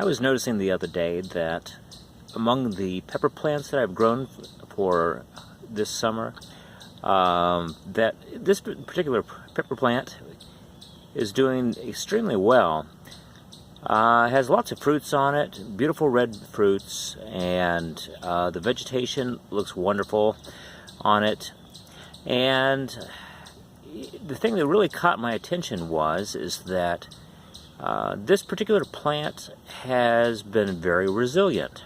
I was noticing the other day that among the pepper plants that I've grown for this summer, that this particular pepper plant is doing extremely well. It has lots of fruits on it, beautiful red fruits, and the vegetation looks wonderful on it. And the thing that really caught my attention is that this particular plant has been very resilient.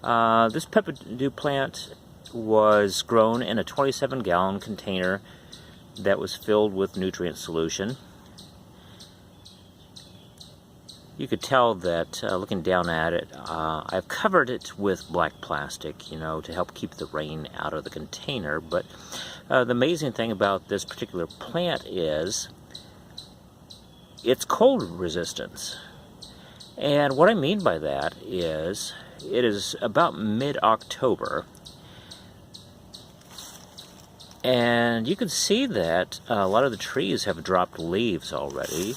This Peppadew plant was grown in a 27-gallon container that was filled with nutrient solution. You could tell that looking down at it, I've covered it with black plastic, to help keep the rain out of the container. But the amazing thing about this particular plant is its cold resistance. And what I mean by that is it is about mid-October, and you can see that a lot of the trees have dropped leaves already.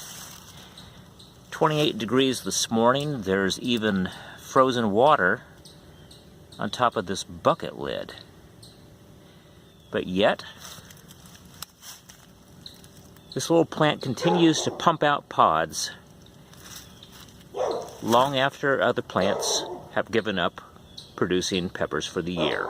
28 degrees this morning. There's even frozen water on top of this bucket lid. But yet, this little plant continues to pump out pods long after other plants have given up producing peppers for the year.